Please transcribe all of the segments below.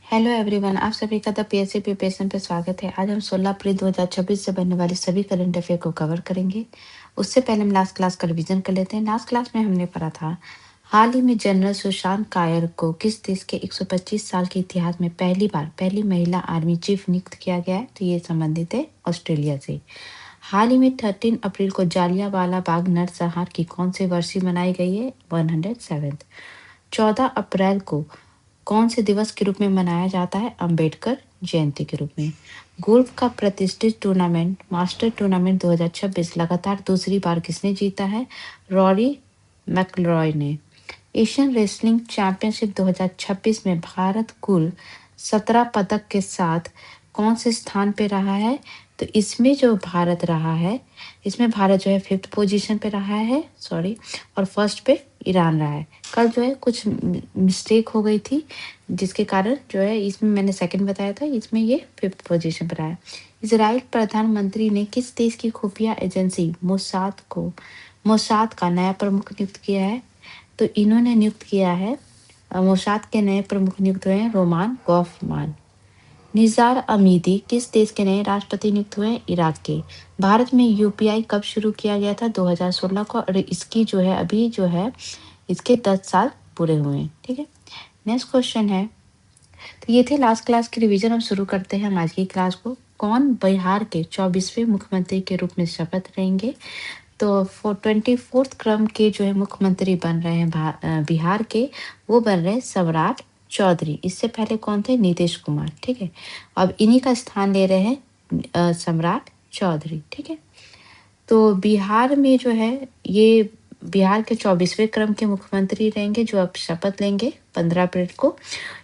Hello everyone, आप सभी का द पीएससी प्रिपरेशन पे स्वागत है। आज हम 16 अप्रैल 2026 से बनने वाली सभी करंट अफेयर को कवर करेंगे। उससे पहले हम लास्ट क्लास का रिवीजन कर लेते हैं। लास्ट क्लास में हमने पढ़ा था, हाल ही में जनरल सुशांत कायर को किस देश के 125 साल के इतिहास में पहली महिला आर्मी चीफ नियुक्त किया गया है। तो ये संबंधित है ऑस्ट्रेलिया से। हाल ही में 13 अप्रैल को जालियांवाला बाग नरसंहार की कौन सी वर्षी मनाई गई है? 107th। 14 अप्रैल को कौन से दिवस के रूप में मनाया जाता है? अंबेडकर जयंती के रूप में। गोल्फ का प्रतिष्ठित टूर्नामेंट मास्टर टूर्नामेंट 2026 लगातार दूसरी बार किसने जीता है? रॉरी मैकइलरॉय ने। एशियन रेसलिंग चैंपियनशिप 2026 में भारत कुल 17 पदक के साथ कौन से स्थान पे रहा है? तो इसमें जो भारत रहा है, इसमें भारत जो है 5th पोजीशन पे रहा है, और फर्स्ट पे ईरान रहा है। कल जो है कुछ मिस्टेक हो गई थी, जिसके कारण जो है इसमें मैंने सेकंड बताया था, इसमें ये 5th पोजीशन पर रहा है। इजराइल प्रधानमंत्री ने किस देश की खुफिया एजेंसी मोसाद का नया प्रमुख नियुक्त किया है? तो इन्होंने नियुक्त किया है, मोसाद के नए प्रमुख नियुक्त हुए हैं रोमान गॉफमान। निज़ार अमीदी किस देश के नए राष्ट्रपति नियुक्त हुए हैं? इराक के। भारत में यूपीआई कब शुरू किया गया था? 2016 को, और इसकी जो है अभी जो है इसके 10 साल पूरे हुए हैं। ठीक है, नेक्स्ट क्वेश्चन है, तो ये थे लास्ट क्लास की रिवीजन। अब शुरू करते हैं हम आज की क्लास को। कौन बिहार के 24वें मुख्यमंत्री के रूप में शपथ लेंगे? तो 24th क्रम के जो है मुख्यमंत्री बन रहे हैं बिहार के, वो बन रहे हैं सम्राट चौधरी। इससे पहले कौन थे? नीतीश कुमार। ठीक है, अब इन्हीं का स्थान ले रहे हैं सम्राट चौधरी। ठीक है, तो बिहार में जो है ये बिहार के 24वें क्रम के मुख्यमंत्री रहेंगे, जो अब शपथ लेंगे 15 अप्रैल को।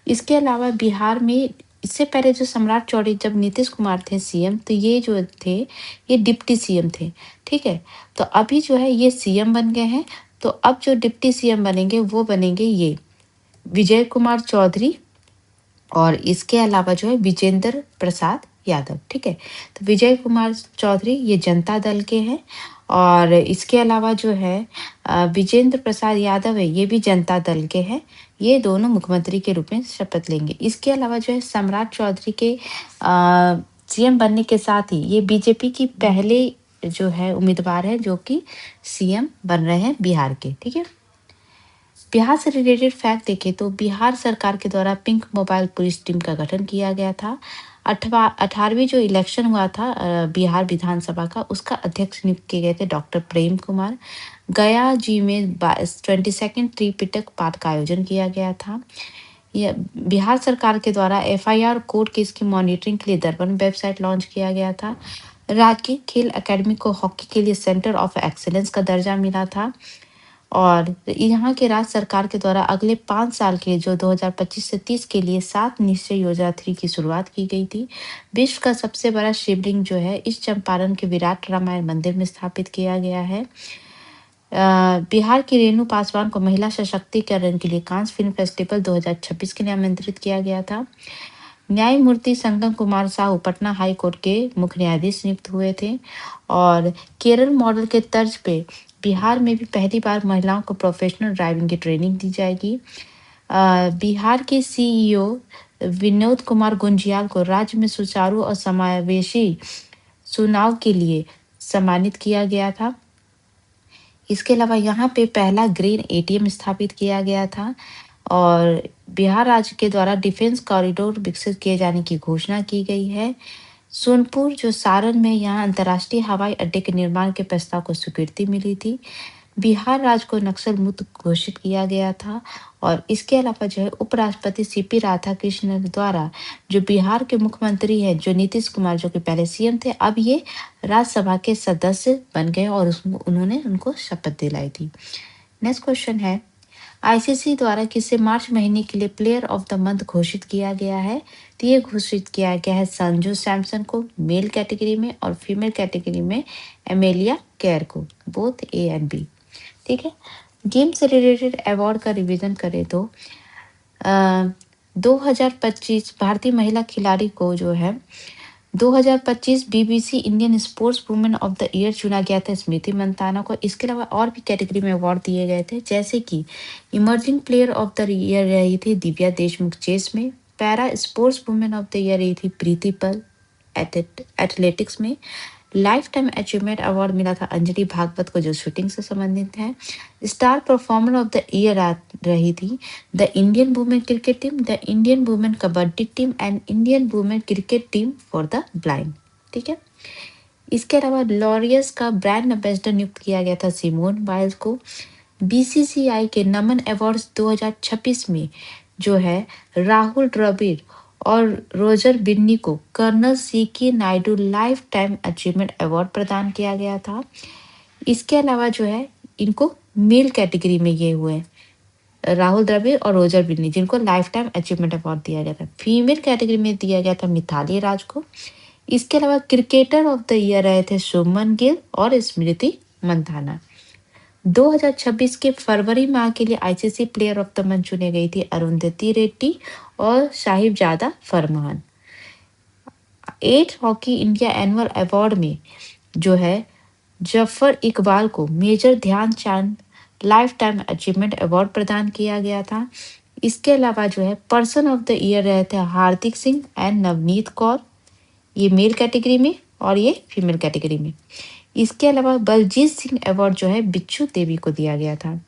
इसके अलावा बिहार में इससे पहले जो सम्राट चौधरी, जब नीतीश कुमार थे सीएम, तो ये जो थे ये डिप्टी सीएम थे। ठीक है, तो अभी जो है ये सीएम बन गए हैं। तो अब जो डिप्टी सीएम बनेंगे वो बनेंगे ये विजय कुमार चौधरी, और इसके अलावा जो है विजेंद्र प्रसाद यादव। ठीक है, तो विजय कुमार चौधरी ये जनता दल के हैं, और इसके अलावा जो है विजेंद्र प्रसाद यादव है, ये भी जनता दल के हैं। ये दोनों मुख्यमंत्री के रूप में शपथ लेंगे। इसके अलावा जो है सम्राट चौधरी के सीएम बनने के साथ ही ये बीजेपी की पहले जो है उम्मीदवार है जो कि सीएम बन रहे हैं बिहार के। ठीक है, बिहार से रिलेटेड फैक्ट देखें तो बिहार सरकार के द्वारा पिंक मोबाइल पुलिस टीम का गठन किया गया था। 18वीं जो इलेक्शन हुआ था बिहार विधानसभा का, उसका अध्यक्ष नियुक्त किए गए थे डॉक्टर प्रेम कुमार। गया जी में 22nd त्रिपिटक पाठ का आयोजन किया गया था। यह बिहार सरकार के द्वारा एफआईआर कोर्ट केस की मॉनिटरिंग के लिए दर्पण वेबसाइट लॉन्च किया गया था। राज्य खेल अकेडमी को हॉकी के लिए सेंटर ऑफ एक्सीलेंस का दर्जा मिला था। और यहाँ के राज्य सरकार के द्वारा अगले 5 साल के जो 2025 से 30 के लिए 7 निश्चय योजना 3 की शुरुआत की गई थी। विश्व का सबसे बड़ा शिवलिंग जो है इस चंपारण के विराट रामायण मंदिर में स्थापित किया गया है। बिहार की रेणु पासवान को महिला सशक्तिकरण के लिए कांस फिल्म फेस्टिवल 2026 के लिए आमंत्रित किया गया था। न्यायमूर्ति संगम कुमार साहू पटना हाई कोर्ट के मुख्य न्यायाधीश नियुक्त हुए थे। और केरल मॉडल के तर्ज पे बिहार में भी पहली बार महिलाओं को प्रोफेशनल ड्राइविंग की ट्रेनिंग दी जाएगी। बिहार के सीईओ विनोद कुमार गुंजियाल को राज्य में सुचारू और समावेशी चुनाव के लिए सम्मानित किया गया था। इसके अलावा यहाँ पे पहला ग्रीन एटीएम स्थापित किया गया था, और बिहार राज्य के द्वारा डिफेंस कॉरिडोर विकसित किए जाने की घोषणा की गई है। सोनपुर जो सारण में यहाँ अंतर्राष्ट्रीय हवाई अड्डे के निर्माण के प्रस्ताव को स्वीकृति मिली थी। बिहार राज्य को नक्सल मुक्त घोषित किया गया था। और इसके अलावा जो है उपराष्ट्रपति सीपी राधाकृष्णन द्वारा जो बिहार के मुख्यमंत्री हैं, जो नीतीश कुमार जो कि पहले सीएम थे, अब ये राज्यसभा के सदस्य बन गए और उन्होंने उनको शपथ दिलाई थी। नेक्स्ट क्वेश्चन है, आईसीसी द्वारा किसे मार्च महीने के लिए प्लेयर ऑफ द मंथ घोषित किया गया है? तो ये घोषित किया गया है संजू सैमसन को मेल कैटेगरी में, और फीमेल कैटेगरी में एमेलिया केयर को, बोथ ए एंड बी। ठीक है, गेम से रिलेटेड अवार्ड का रिवीजन करें तो 2025 भारतीय महिला खिलाड़ी को जो है 2025 BBC Indian sports women of the year चुना गया था स्मृति मंदाना को। इसके अलावा और भी कैटेगरी में अवार्ड दिए गए थे, जैसे कि emerging player of the year रही थी दिव्या देशमुख चेस में। Para sports women of the year रही थी प्रीति पल एथलेटिक्स में। लाइफ टाइम अचीवमेंट अवार्ड मिला था अंजलि भागवत को, जो शूटिंग से संबंधित है। Star performer of the year रही थी the Indian women cricket team, the Indian women kabaddi team and Indian women cricket team for the blind. ठीक है। इसके अलावा लॉरियस का ब्रांड एम्बेसडर नियुक्त किया गया था सिमोन बाइल्स को। बीसीसीआई के नमन अवार्ड्स 2026 में जो है राहुल द्रविड़ और रोजर बिन्नी को colonel CK Naidu lifetime achievement award प्रदान किया गया था। इसके अलावा जो है इनको मेल कैटेगरी में ये हुए राहुल द्रविड़ और रोजर बिन्नी, जिनको लाइफ टाइम अचीवमेंट अवार्ड दिया गया था। फीमेल कैटेगरी में दिया गया था मिताली राज को। इसके अलावा क्रिकेटर ऑफ द ईयर रहे थे शुभमन गिल और स्मृति मंधाना। 2026 के फरवरी माह के लिए ICC player of the month चुने गई थी अरुंधति रेड्डी और Sahibzada Farman. 8 hockey India annual award में जो है जफर इकबाल को major Dhyan Chand lifetime achievement award प्रदान किया गया था। इसके अलावा जो है पर्सन ऑफ द ईयर रहे थे हार्दिक सिंह एंड नवनीत कौर, ये मेल कैटेगरी में और ये फीमेल कैटेगरी में। इसके अलावा बलजीत सिंह अवार्ड जो है बिच्छू देवी को दिया गया था।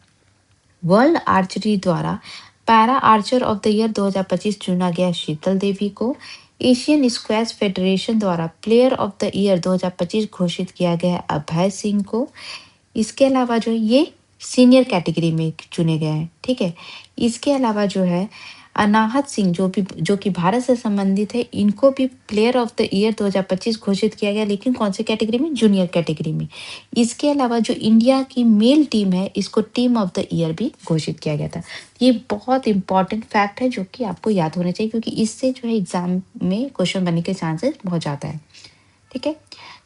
वर्ल्ड आर्चरी द्वारा para Archer of the year 2025 चुना गया शीतल देवी को। एशियन स्क्वैश फेडरेशन द्वारा प्लेयर ऑफ द ईयर 2025 घोषित किया गया अभय सिंह को। इसके अलावा जो ये सीनियर कैटेगरी में चुने गए हैं। ठीक है। इसके अलावा जो है अनाहत सिंह जो कि भारत से संबंधित है, इनको भी प्लेयर ऑफ द ईयर 2025 घोषित किया गया, लेकिन कौन सी कैटेगरी में? जूनियर कैटेगरी में। इसके अलावा जो इंडिया की मेल टीम है, इसको टीम ऑफ द ईयर भी घोषित किया गया था। ये बहुत इंपॉर्टेंट फैक्ट है जो कि आपको याद होना चाहिए, क्योंकि इससे जो है एग्जाम में क्वेश्चन बनने के चांसेस बहुत ज़्यादा है। ठीक है।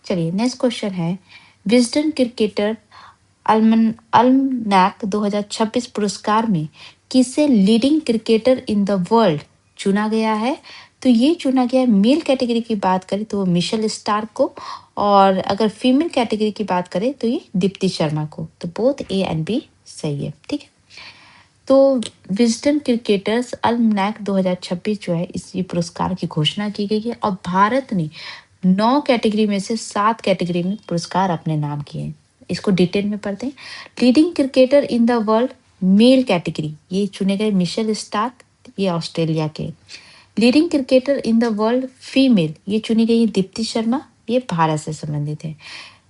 चलिए नेक्स्ट क्वेश्चन है, विजडन क्रिकेटर अल्मनैक 2026 पुरस्कार में किसे leading cricketer in the world चुना गया है? तो ये चुना गया है, मेल कैटेगरी की बात करें तो मिशेल स्टार्क को, और अगर फीमेल कैटेगरी की बात करें तो ये दीप्ति शर्मा को। तो बोथ ए एंड बी सही है। ठीक है। तो विजडन क्रिकेटर्स अल्मनैक 2026 जो है इस पुरस्कार की घोषणा की गई है, और भारत ने 9 कैटेगरी में से 7 कैटेगरी में पुरस्कार अपने नाम किए हैं। इसको डिटेल में पढ़ते हैं। Leading cricketer in the world male category, ये चुने गए मिशेल स्टार्क, ये ऑस्ट्रेलिया के। Leading cricketer in the world female, ये चुनी गई दीप्ति शर्मा, ये भारत से संबंधित है।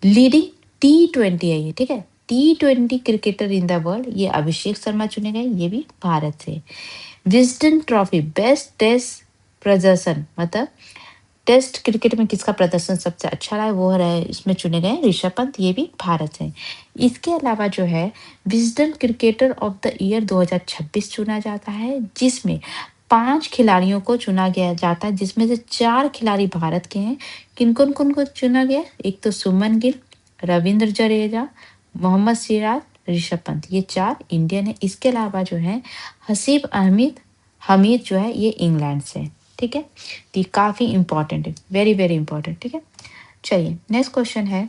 लीडिंग T20 है ये। ठीक है। T20 cricketer in the world, ये अभिषेक शर्मा चुने गए, ये भी भारत से। विजडन ट्रॉफी बेस्ट टेस्ट प्रदर्शन, मतलब टेस्ट क्रिकेट में किसका प्रदर्शन सबसे अच्छा रहा है, वो रहे, इसमें चुने गए ऋषभ पंत, ये भी भारत से। इसके अलावा जो है Wisden cricketer of the year 2026 चुना जाता है, जिसमें 5 खिलाड़ियों को चुना गया जाता है, जिसमें से 4 खिलाड़ी भारत के हैं। किन कौन को चुना गया? एक तो सुमन गिल, रविंद्र जडेजा, मोहम्मद सिराज, ऋषभ पंत, ये 4 इंडियन है। इसके अलावा जो है हसीब हमीद जो है ये इंग्लैंड से। ठीक है। तो ये काफ़ी इंपॉर्टेंट है, वेरी वेरी इंपॉर्टेंट। ठीक है। चलिए नेक्स्ट क्वेश्चन है,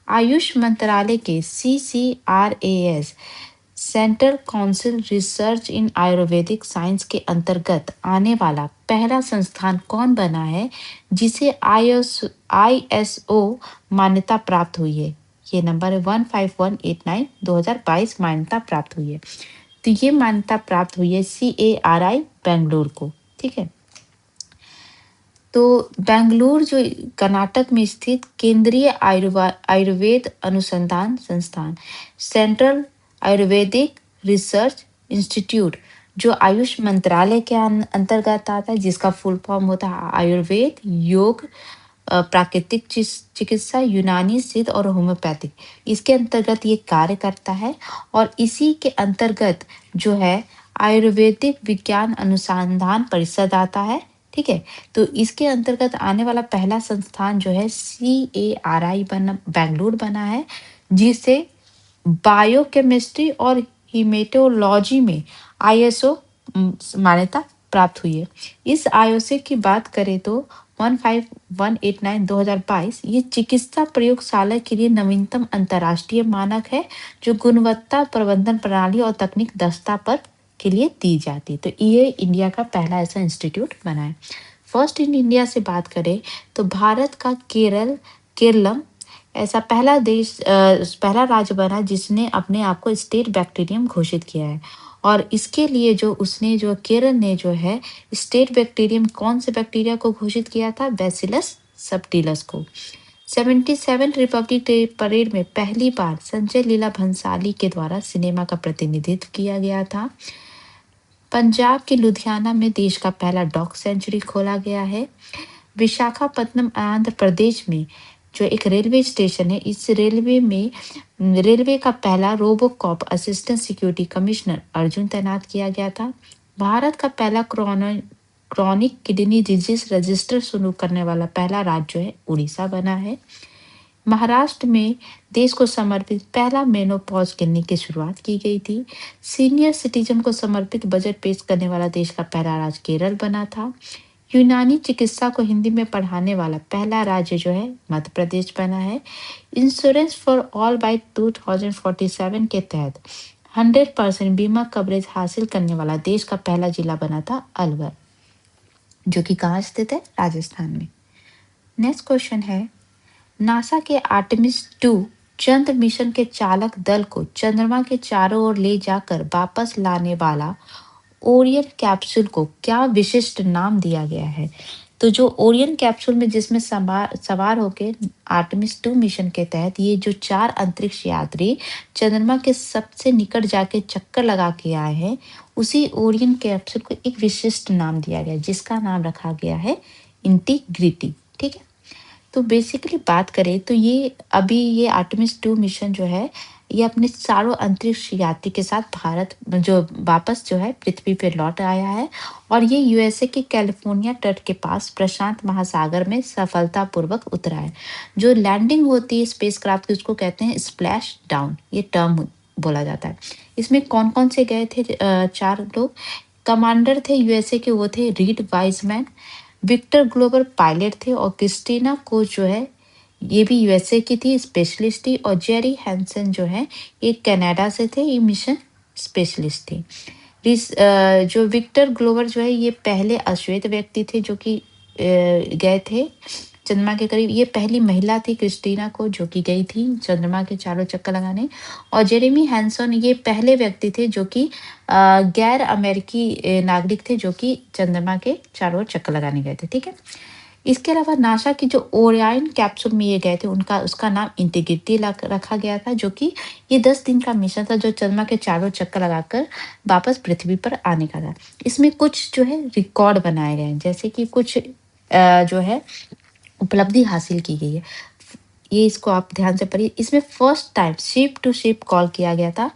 आयुष मंत्रालय के CCRAS सेंट्रल काउंसिल रिसर्च इन आयुर्वेदिक साइंस के अंतर्गत आने वाला पहला संस्थान कौन बना है जिसे ISO मान्यता प्राप्त हुई है? ये नंबर है 15189 2022 मान्यता प्राप्त हुई है। तो ये मान्यता प्राप्त हुई है CARI बेंगलुरु को। ठीक है। तो बेंगलुरु जो कर्नाटक में स्थित केंद्रीय आयुर्वेद अनुसंधान संस्थान, सेंट्रल आयुर्वेदिक रिसर्च इंस्टीट्यूट, जो आयुष मंत्रालय के अंतर्गत आता है, जिसका फुल फॉर्म होता है आयुर्वेद, योग, प्राकृतिक चिकित्सा, यूनानी, सिद्ध और होम्योपैथिक, इसके अंतर्गत ये कार्य करता है। और इसी के अंतर्गत जो है आयुर्वेदिक विज्ञान अनुसंधान परिषद आता है। ठीक है। तो इसके अंतर्गत आने वाला पहला संस्थान जो है CARI बेंगलुरु बना है, जिसे बायोकेमिस्ट्री और हीमेटोलॉजी में ISO मान्यता प्राप्त हुई है। इस ISO की बात करें तो 15189 2022 ये चिकित्सा प्रयोगशाला के लिए नवीनतम अंतर्राष्ट्रीय मानक है, जो गुणवत्ता प्रबंधन प्रणाली और तकनीक दक्षता पर के लिए दी जाती। तो ये इंडिया का पहला ऐसा इंस्टीट्यूट बना है। फर्स्ट इन इंडिया से बात करें तो भारत का केरलम ऐसा पहला राज्य बना जिसने अपने आप को स्टेट बैक्टीरियम घोषित किया है। और इसके लिए जो केरल ने जो है स्टेट बैक्टीरियम कौन से बैक्टीरिया को घोषित किया था? बैसिलस सबटिलस को। 77 रिपब्लिक डे परेड में पहली बार संजय लीला भंसाली के द्वारा सिनेमा का प्रतिनिधित्व किया गया था। पंजाब के लुधियाना में देश का पहला डॉग सेंचुरी खोला गया है। विशाखापत्तनम आंध्र प्रदेश में जो एक रेलवे स्टेशन है, इस रेलवे का पहला RoboCop assistant security commissioner Arjun तैनात किया गया था। भारत का पहला क्रॉनिक किडनी डिजीज रजिस्टर शुरू करने वाला पहला राज्य है उड़ीसा बना है। महाराष्ट्र में देश को समर्पित पहला मेनोपॉज क्लिनिक की शुरुआत की गई थी। सीनियर सिटीजन को समर्पित बजट पेश करने वाला देश का पहला राज्य केरल बना था। यूनानी चिकित्सा को हिंदी में पढ़ाने वाला पहला राज्य जो है मध्य प्रदेश बना है। इंश्योरेंस फॉर ऑल बाय 2047 के तहत 100% बीमा कवरेज हासिल करने वाला देश का पहला जिला बना था अलवर, जो कि कहाँ स्थित है? राजस्थान में। नेक्स्ट क्वेश्चन है, नासा के आर्टेमिस 2 चंद्र मिशन के चालक दल को चंद्रमा के चारों ओर ले जाकर वापस लाने वाला ओरियन कैप्सूल को क्या विशिष्ट नाम दिया गया है? तो जो ओरियन कैप्सूल में जिसमें सवार होके आर्टेमिस 2 मिशन के तहत ये जो 4 अंतरिक्ष यात्री चंद्रमा के सबसे निकट जाके चक्कर लगा के आए हैं, उसी ओरियन कैप्सूल को एक विशिष्ट नाम दिया गया जिसका नाम रखा गया है इंटीग्रिटी। ठीक है, तो बेसिकली बात करें तो ये आर्टेमिस 2 मिशन जो है ये अपने चारों अंतरिक्ष यात्री के साथ भारत जो वापस जो है पृथ्वी पे लौट आया है। और ये यूएसए के कैलिफोर्निया तट के पास प्रशांत महासागर में सफलतापूर्वक उतरा है। जो लैंडिंग होती है स्पेसक्राफ्ट की उसको कहते हैं स्प्लैश डाउन, ये टर्म बोला जाता है। इसमें कौन कौन से गए थे? 4 लोग। कमांडर थे यूएसए के, वो थे Reid Wiseman. Victor Glover pilot थे। और क्रिस्टीना कोच जो है ये भी यूएसए की थी, स्पेशलिस्ट थी। और जेरी हैंसन जो है ये कनाडा से थे, ये मिशन स्पेशलिस्ट थे। जो विक्टर ग्लोबर जो है ये पहले अश्वेत व्यक्ति थे जो कि गए थे चंद्रमा के करीब। ये पहली महिला थी क्रिस्टीना को जो कि गई थी चंद्रमा के चारों चक्कर लगाने। और जेरेमी हैंसन ये पहले व्यक्ति थे जो कि गैर अमेरिकी नागरिक थे जो कि चंद्रमा के चारों चक्कर लगाने गए थे। ठीक है, इसके अलावा नासा की जो ओरियन कैप्सूल में ये गए थे उसका नाम इंटीग्रिटी रखा गया था, जो कि ये 10 दिन का मिशन था जो चंद्रमा के चारों चक्कर लगाकर वापस पृथ्वी पर आने का था। इसमें कुछ जो है रिकॉर्ड बनाए गए हैं, जैसे कि कुछ जो है उपलब्धि हासिल की गई है। ये इसको आप ध्यान से पढ़िए। इसमें first time ship to ship call किया गया था।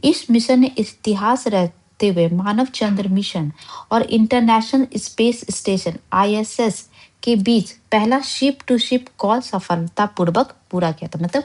इस मिशन ने इतिहास रहते हुए मानव चंद्र मिशन और इंटरनेशनल स्पेस स्टेशन आईएसएस के बीच पहला शिप टू शिप कॉल सफलतापूर्वक पूरा किया था। मतलब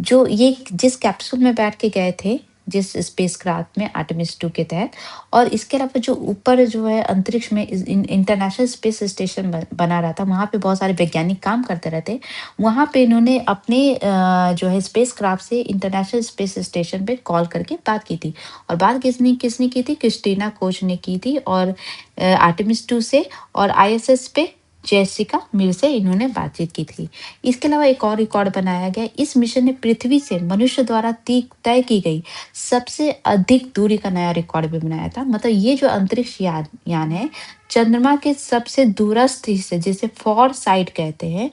जो ये जिस कैप्सूल में बैठ के गए थे जिस स्पेसक्राफ्ट में आर्टेमिस 2 के तहत, और इसके अलावा जो ऊपर जो है अंतरिक्ष में इंटरनेशनल स्पेस स्टेशन बना रहा था, वहाँ पे बहुत सारे वैज्ञानिक काम करते रहते। वहाँ पे इन्होंने अपने जो है स्पेसक्राफ्ट से इंटरनेशनल स्पेस स्टेशन पे कॉल करके बात की थी। और बात किसने किसने की थी? क्रिस्टीना कोच ने की थी। और आर्टेमिस 2 से और आईएसएस पे जेसिका मिल से इन्होंने बातचीत की थी। इसके अलावा एक और रिकॉर्ड बनाया गया। इस मिशन ने पृथ्वी से मनुष्य द्वारा तय की गई सबसे अधिक दूरी का नया रिकॉर्ड भी बनाया था। मतलब ये जो अंतरिक्ष यान है चंद्रमा के सबसे दूरस्थ हिस्से जिसे फॉर साइड कहते हैं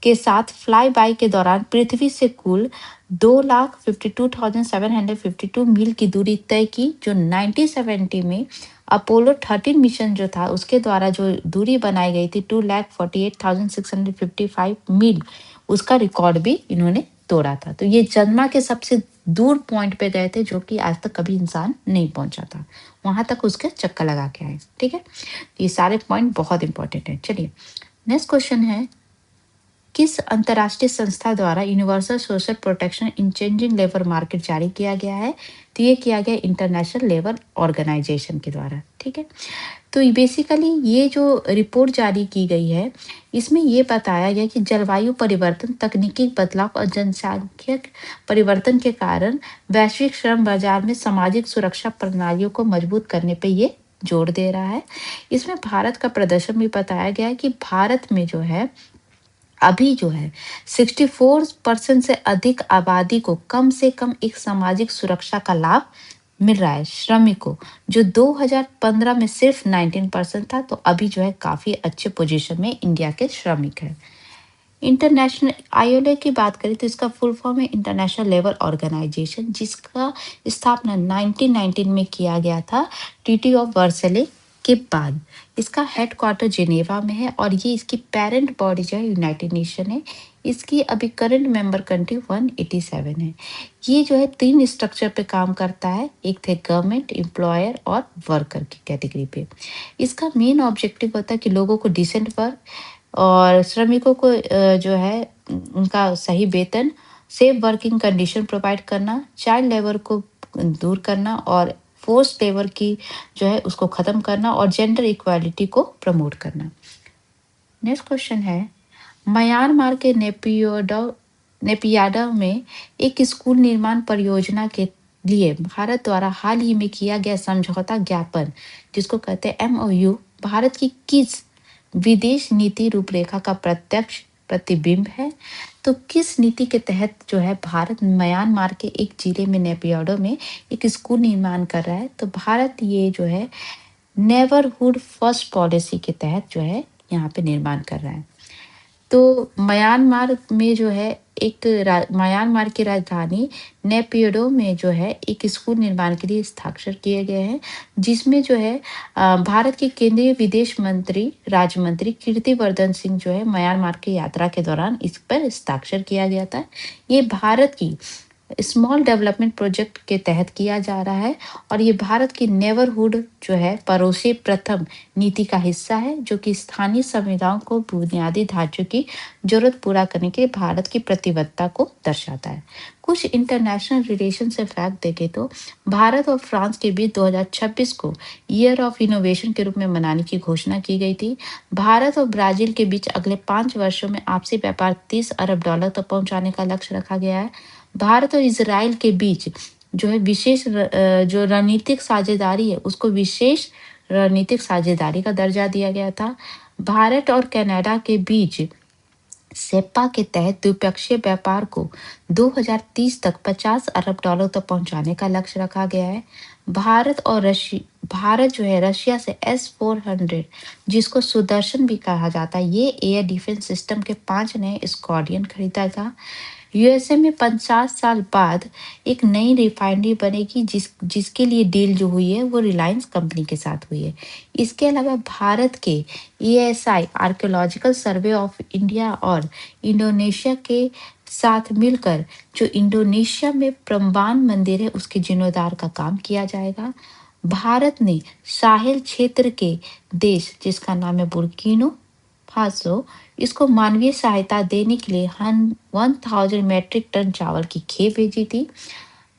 के साथ फ्लाई बाय के दौरान पृथ्वी से कुल 2,52,752 मील की दूरी तय की, जो 1970 में अपोलो 13 मिशन जो था उसके द्वारा जो दूरी बनाई गई थी 2,48,655 मील, उसका रिकॉर्ड भी इन्होंने तोड़ा था। तो ये चंद्रमा के सबसे दूर पॉइंट पे गए थे जो कि आज तक कभी इंसान नहीं पहुंचा था, वहां तक उसके चक्कर लगा के आए। ठीक है, ये सारे पॉइंट बहुत इंपॉर्टेंट है। चलिए नेक्स्ट क्वेश्चन है किस अंतर्राष्ट्रीय संस्था द्वारा universal social protection in changing labour market जारी किया गया है? तो ये किया गया इंटरनेशनल लेबर ऑर्गेनाइजेशन के द्वारा। ठीक है, तो बेसिकली ये जो रिपोर्ट जारी की गई है, इसमें ये बताया गया कि जलवायु परिवर्तन, तकनीकी बदलाव और जनसांख्यिक परिवर्तन के कारण वैश्विक श्रम बाजार में सामाजिक सुरक्षा प्रणालियों को मजबूत करने पे ये जोर दे रहा है। इसमें भारत का प्रदर्शन भी बताया गया है कि भारत में जो है अभी जो है 64% से अधिक आबादी को कम से कम एक सामाजिक सुरक्षा का लाभ मिल रहा है। श्रमिकों जो 2015 में सिर्फ 19% था, तो अभी जो है काफी अच्छे पोजीशन में इंडिया के श्रमिक है। इंटरनेशनल आईएलओ की बात करें तो इसका फुल फॉर्म है इंटरनेशनल लेबर ऑर्गेनाइजेशन, जिसका स्थापना 1919 में किया गया था ट्रीटी ऑफ वर्सले के बाद। इसका हेडक्वार्टर जिनेवा में है और ये इसकी पेरेंट बॉडी जो है यूनाइटेड नेशन है। इसकी अभी करंट मेंबर कंट्री 187 है। ये जो है 3 स्ट्रक्चर पे काम करता है, एक थे गवर्नमेंट, एम्प्लॉयर और वर्कर की कैटेगरी पे। इसका मेन ऑब्जेक्टिव होता है कि लोगों को डिसेंट वर्क और श्रमिकों को जो है उनका सही वेतन, सेफ वर्किंग कंडीशन प्रोवाइड करना, चाइल्ड लेबर को दूर करना और फोर्स लेबर की जो है उसको खत्म करना और जेंडर इक्वालिटी को प्रमोट करना। नेक्स्ट क्वेश्चन है, म्यांमार के नेपियाडा में एक स्कूल निर्माण परियोजना के लिए भारत द्वारा हाल ही में किया गया समझौता ज्ञापन, जिसको कहते हैं एमओयू, भारत की किस विदेश नीति रूपरेखा का प्रत्यक्ष प्रतिबिंब है? तो किस नीति के तहत जो है भारत म्यांमार के एक जिले में नेपियाडो में एक स्कूल निर्माण कर रहा है? तो भारत ये जो है नेबरहुड फर्स्ट पॉलिसी के तहत जो है यहाँ पे निर्माण कर रहा है। तो म्यांमार में जो है म्यांमार की राजधानी नेपियडो में जो है एक स्कूल निर्माण के लिए हस्ताक्षर किए गए हैं, जिसमें जो है भारत के केंद्रीय विदेश मंत्री राज्य मंत्री कीर्तिवर्धन सिंह जो है म्यांमार की यात्रा के दौरान इस पर हस्ताक्षर किया गया था। ये भारत की स्मॉल डेवलपमेंट प्रोजेक्ट के तहत किया जा रहा है और ये भारत की नेबरहुड जो है पड़ोसी प्रथम नीति का हिस्सा है, जो कि स्थानीय समुदायों को बुनियादी ढांचे की जरूरत पूरा करने के लिए भारत की प्रतिबद्धता को दर्शाता है। कुछ इंटरनेशनल रिलेशन से फैक्ट देखें तो भारत और फ्रांस के बीच 2026 को ईयर ऑफ इनोवेशन के रूप में मनाने की घोषणा की गई थी। भारत और ब्राजील के बीच अगले 5 वर्षों में आपसी व्यापार $30 अरब तक पहुंचाने का लक्ष्य रखा गया है। भारत और इजराइल के बीच जो है विशेष जो रणनीतिक साझेदारी है उसको विशेष रणनीतिक साझेदारी का दर्जा दिया गया था। भारत और कनाडा के बीच सेप्पा के तहत द्विपक्षीय व्यापार को 2030 तक $50 अरब तक पहुंचाने का लक्ष्य रखा गया है। भारत जो है रशिया से S-400, जिसको सुदर्शन भी कहा जाता है, ये एयर डिफेंस सिस्टम के 5 नए स्क्वाड्रन खरीदा था। यूएसए में 50 साल बाद एक नई रिफाइनरी बनेगी, जिसके लिए डील जो हुई है वो रिलायंस कंपनी के साथ हुई है। इसके अलावा भारत के ESI archaeological survey of India और इंडोनेशिया के साथ मिलकर जो इंडोनेशिया में प्रम्बान मंदिर है उसके जीर्णोद्धार का काम किया जाएगा। भारत ने साहिल क्षेत्र के देश जिसका नाम है बुर्किनो फासो, इसको मानवीय सहायता देने के लिए 1000 मैट्रिक टन चावल की खेप भेजी थी।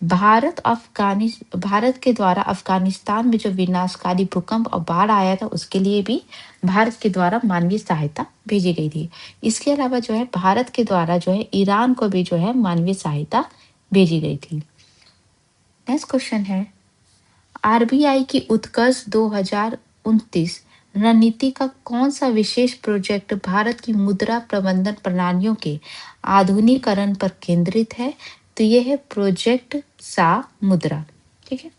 भारत के द्वारा अफगानिस्तान में जो विनाशकारी भूकंप और बाढ़ आया था उसके लिए भी भारत के द्वारा मानवीय सहायता भेजी गई थी। इसके अलावा जो है भारत के द्वारा जो है ईरान को भी जो है मानवीय सहायता भेजी गई थी। नेक्स्ट क्वेश्चन है, आरबीआई की उत्कर्ष 2029 रणनीति का कौन सा विशेष प्रोजेक्ट भारत की मुद्रा प्रबंधन प्रणालियों के आधुनिकीकरण पर केंद्रित है? तो ये है प्रोजेक्ट सा मुद्रा। ठीक है,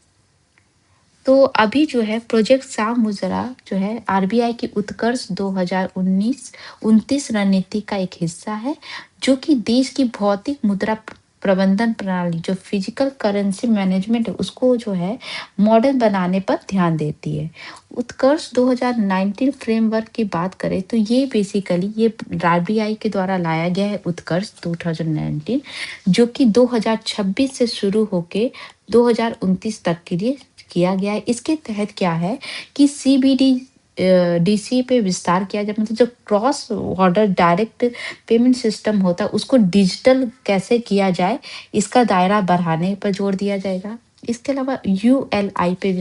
तो अभी जो है प्रोजेक्ट सा मुद्रा जो है आरबीआई की उत्कर्ष 2019-29 रणनीति का एक हिस्सा है, जो कि देश की भौतिक मुद्रा प्रबंधन प्रणाली जो फिजिकल करेंसी मैनेजमेंट है उसको जो है मॉडर्न बनाने पर ध्यान देती है। उत्कर्ष 2019 फ्रेमवर्क की बात करें तो ये बेसिकली ये आरबीआई के द्वारा लाया गया है उत्कर्ष 2019, जो कि 2026 से शुरू होके 2029 तक के लिए किया गया है। इसके तहत क्या है कि सीबीडी डीसी पे विस्तार किया जाए, मतलब जो cross border direct payment system होता है उसको डिजिटल कैसे किया जाए, इसका दायरा बढ़ाने पर जोर दिया जाएगा। इसके अलावा यूएलआई पे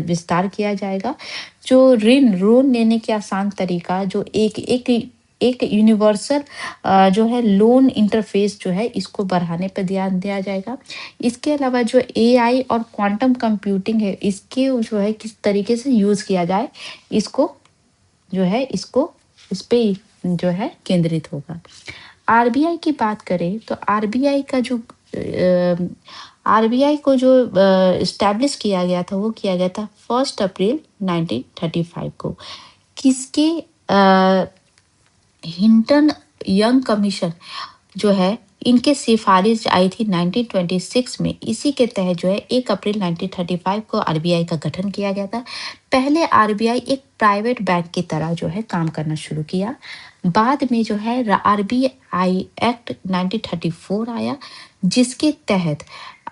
विस्तार किया जाएगा, जो ऋण लोन लेने के आसान तरीका, जो एक एक एक यूनिवर्सल जो है लोन इंटरफेस जो है इसको बढ़ाने पर ध्यान दिया जाएगा। इसके अलावा जो एआई और क्वांटम कंप्यूटिंग है इसके जो है किस तरीके से यूज़ किया जाए, इसको जो है इसको इस पे जो है केंद्रित होगा। आरबीआई की बात करें तो आरबीआई का जो आरबीआई को जो इस्टेब्लिश किया गया था वो किया गया था 1 अप्रैल 1935 को। किसके हिंटन यंग कमीशन जो है इनके सिफारिश आई थी 1926 में। इसी के तहत जो है 1 अप्रैल 1935 को आरबीआई का गठन किया गया था। पहले आरबीआई एक प्राइवेट बैंक की तरह जो है काम करना शुरू किया। बाद में जो है आरबीआई एक्ट 1934 आया, जिसके तहत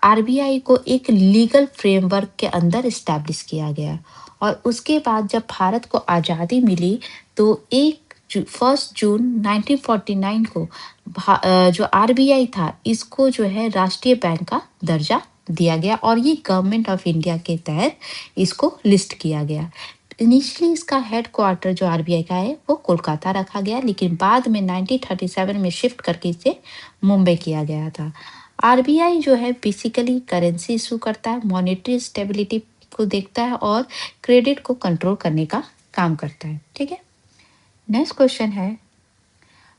आरबीआई को एक लीगल फ्रेमवर्क के अंदर इस्टेब्लिश किया गया। और उसके बाद जब भारत को आज़ादी मिली तो 1 जून 1949 को जो आरबीआई था इसको जो है राष्ट्रीय बैंक का दर्जा दिया गया और ये गवर्नमेंट ऑफ इंडिया के तहत इसको लिस्ट किया गया। इनिशियली इसका हेडक्वार्टर जो आरबीआई का है वो कोलकाता रखा गया, लेकिन बाद में 1937 में शिफ्ट करके इसे मुंबई किया गया था। आरबीआई जो है बेसिकली करेंसी इशू करता है, मॉनेटरी स्टेबिलिटी को देखता है और क्रेडिट को कंट्रोल करने का काम करता है। ठीक है, नेक्स्ट क्वेश्चन है,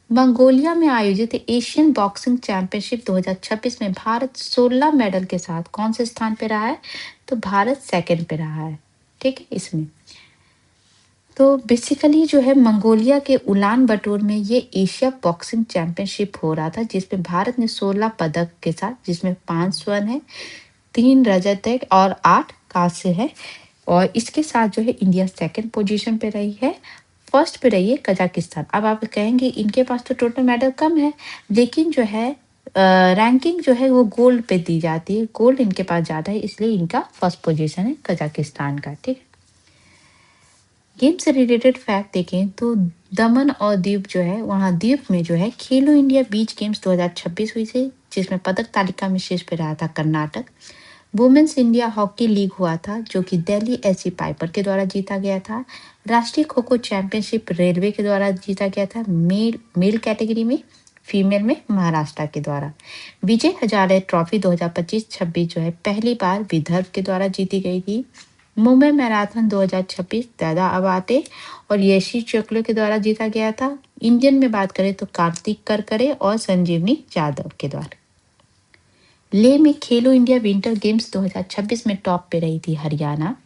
मंगोलिया में आयोजित एशियन बॉक्सिंग चैंपियनशिप 2026 में भारत 16 मेडल के साथ कौन से स्थान पे रहा है? तो भारत सेकंड पे रहा है। ठीक है, इसमें तो बेसिकली जो है मंगोलिया के उलान बटोर में ये एशिया बॉक्सिंग चैंपियनशिप हो रहा था, जिसमें भारत ने 16 पदक के साथ, जिसमें 5 स्वर्ण है, 3 रजत है और 8 कांस्य है। और इसके साथ जो है इंडिया सेकंड पोजीशन पे रही है। फर्स्ट पे रही है कजाकिस्तान। अब आप कहेंगे इनके पास तो टोटल मेडल कम है, लेकिन जो है रैंकिंग जो है वो गोल्ड पे दी जाती है, गोल्ड इनके पास ज़्यादा है, इसलिए इनका फर्स्ट पोजीशन है कजाकिस्तान का। ठीक है, गेम से रिलेटेड फैक्ट देखें तो दमन और दीव जो है वहाँ दीव में जो है खेलो इंडिया बीच गेम्स 2026 हुई थी, जिसमें पदक तालिका में शीर्ष पे रहा था Karnataka. Women's India hockey league हुआ था जो कि दिल्ली एससी पाइपर के द्वारा जीता गया था। राष्ट्रीय खो खो चैंपियनशिप रेलवे के द्वारा जीता गया था मेल कैटेगरी में, फीमेल में महाराष्ट्र के द्वारा। विजय हजारे ट्रॉफी 2025-26 जो है पहली बार विदर्भ के द्वारा जीती गई थी। मुंबई मैराथन 2026 दादा अबाते और यशी चोकले के द्वारा जीता गया था। इंडियन में बात करें तो कार्तिक करकरे और संजीवनी जादव के द्वारा। ले में खेलो इंडिया विंटर गेम्स 2026 में टॉप पे रही थी हरियाणा।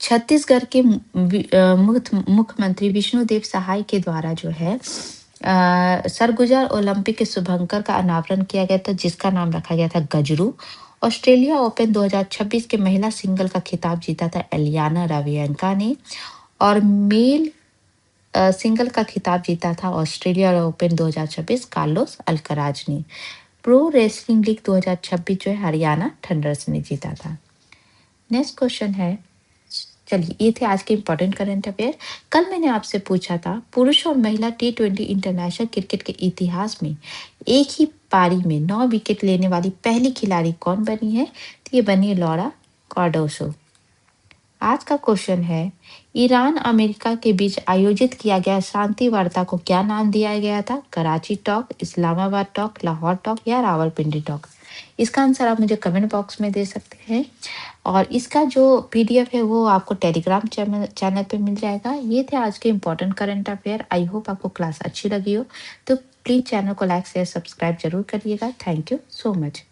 छत्तीसगढ़ के मुख्यमंत्री विष्णुदेव सहाय के द्वारा जो है सरगुजा ओलंपिक के शुभंकर का अनावरण किया गया था, जिसका नाम रखा गया था गजरू। ऑस्ट्रेलिया ओपन 2026 के महिला सिंगल का खिताब जीता था एलियाना रावियंका ने, और मेल सिंगल का खिताब जीता था ऑस्ट्रेलिया ओपन 2026 कार्लोस अल्कराज ने। प्रो रेसलिंग लीग 2026 जो है हरियाणा थंडर्स ने जीता था। नेक्स्ट क्वेश्चन है, चलिए ये थे आज के इंपॉर्टेंट करंट अफेयर। कल मैंने आपसे पूछा था पुरुष और महिला T20 इंटरनेशनल क्रिकेट के इतिहास में एक ही पारी में 9 विकेट लेने वाली पहली खिलाड़ी कौन बनी है? तो ये बनी लॉरा कार्डोसो। आज का क्वेश्चन है, ईरान अमेरिका के बीच आयोजित किया गया शांति वार्ता को क्या नाम दिया गया था? Karachi talk, Islamabad talk, Lahore talk या रावलपिंडी टॉक? इसका आंसर आप मुझे कमेंट बॉक्स में दे सकते हैं, और इसका जो पीडीएफ है वो आपको टेलीग्राम चैनल पे मिल जाएगा। ये थे आज के important current affair. I hope आपको क्लास अच्छी लगी हो, तो प्लीज़ चैनल को लाइक शेयर सब्सक्राइब जरूर करिएगा। Thank you so much.